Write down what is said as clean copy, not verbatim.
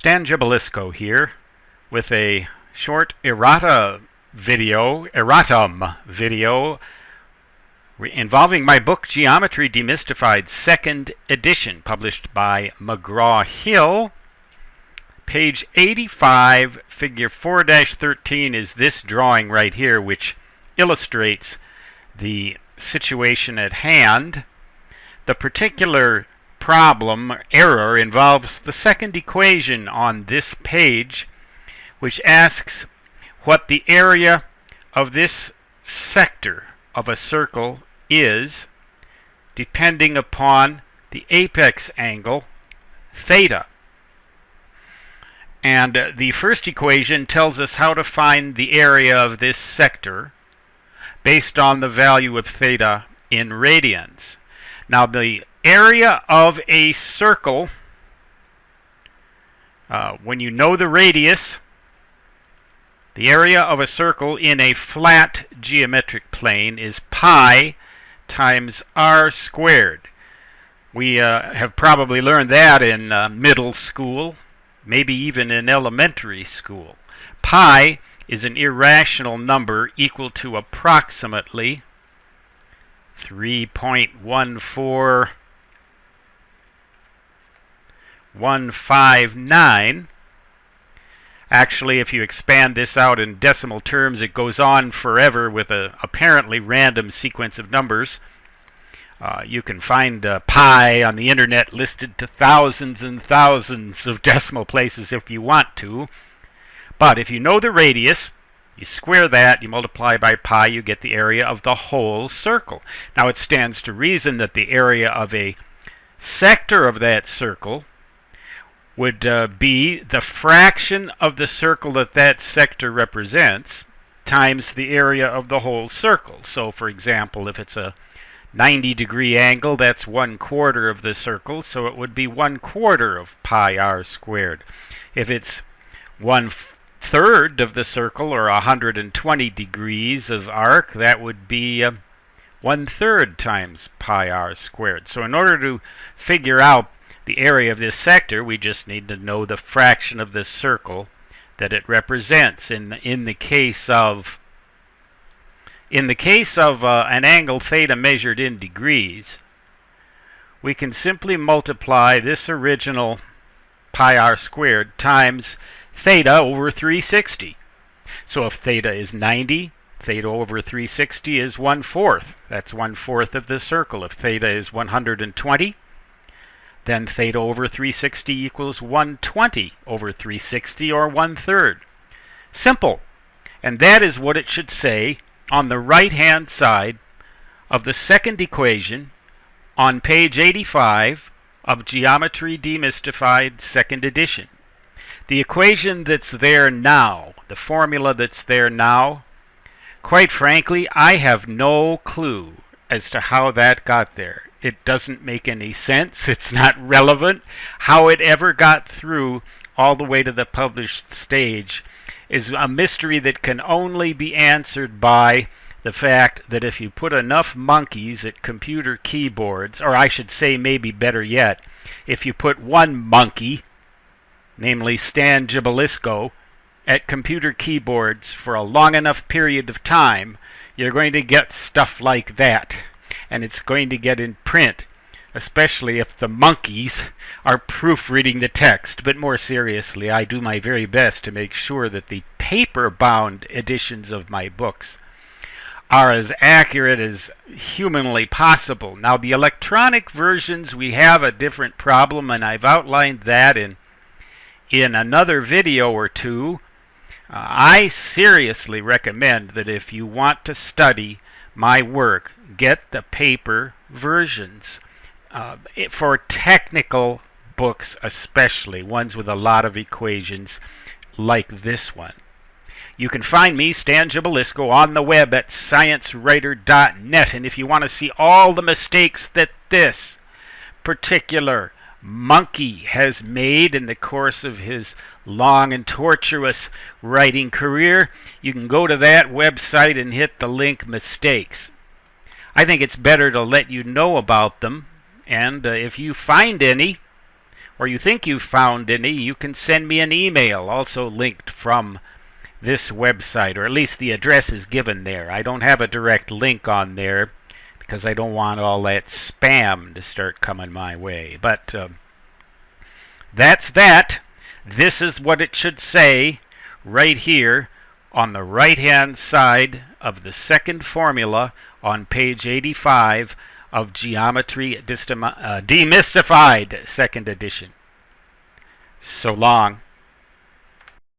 Stan Gibilisco here with a short erratum video involving my book Geometry Demystified 2nd edition, published by McGraw-Hill. Page 85, figure 4-13 is this drawing right here, which illustrates the situation at hand. The particular problem error involves the second equation on this page, which asks what the area of this sector of a circle is depending upon the apex angle theta. And the first equation tells us how to find the area of this sector based on the value of theta in radians. Now, the area of a circle, when you know the radius, the area of a circle in a flat geometric plane is pi times r squared. We have probably learned that in middle school, maybe even in elementary school. Pi is an irrational number equal to approximately 3.14159. Actually, if you expand this out in decimal terms, it goes on forever with an apparently random sequence of numbers. You can find pi on the internet listed to thousands and thousands of decimal places if you want to. But if you know the radius, you square that, you multiply by pi, you get the area of the whole circle. Now, it stands to reason that the area of a sector of that circle would be the fraction of the circle that that sector represents times the area of the whole circle. So, for example, if it's a 90-degree angle, that's 1/4 of the circle, so it would be 1/4 of pi r squared. If it's 1/3 of the circle, or 120 degrees of arc, that would be 1/3 times pi r squared. So in order to figure out the area of this sector, we just need to know the fraction of this circle that it represents. In the case of an angle theta measured in degrees, we can simply multiply this original pi r squared times theta over 360. So if theta is 90, theta over 360 is 1/4. That's 1/4 of the circle. If theta is 120, then theta over 360 equals 120 over 360, or 1/3. Simple. And that is what it should say on the right-hand side of the second equation on page 85 of Geometry Demystified 2nd edition. The equation that's there now, the formula that's there now, quite frankly, I have no clue as to how that got there. It doesn't make any sense. It's not relevant. How it ever got through all the way to the published stage is a mystery that can only be answered by the fact that if you put enough monkeys at computer keyboards, or I should say maybe better yet, if you put one monkey, namely Stan Gibilisco, at computer keyboards for a long enough period of time, you're going to get stuff like that. And it's going to get in print, especially if the monkeys are proofreading the text. But more seriously, I do my very best to make sure that the paper-bound editions of my books are as accurate as humanly possible. Now, the electronic versions, we have a different problem, and I've outlined that in another video or two. I seriously recommend that if you want to study my work, get the paper versions. For technical books especially, ones with a lot of equations like this one. You can find me, Stan Gibilisco, on the web at sciencewriter.net, and if you want to see all the mistakes that this particular monkey has made in the course of his long and tortuous writing career, you can go to that website and hit the link mistakes. I think it's better to let you know about them, and if you find any, or you think you've found any, you can send me an email, also linked from this website, or at least the address is given there. I don't have a direct link on there because I don't want all that spam to start coming my way. But that's that. This is what it should say right here on the right-hand side of the second formula on page 85 of Geometry Demystified, second edition. So long.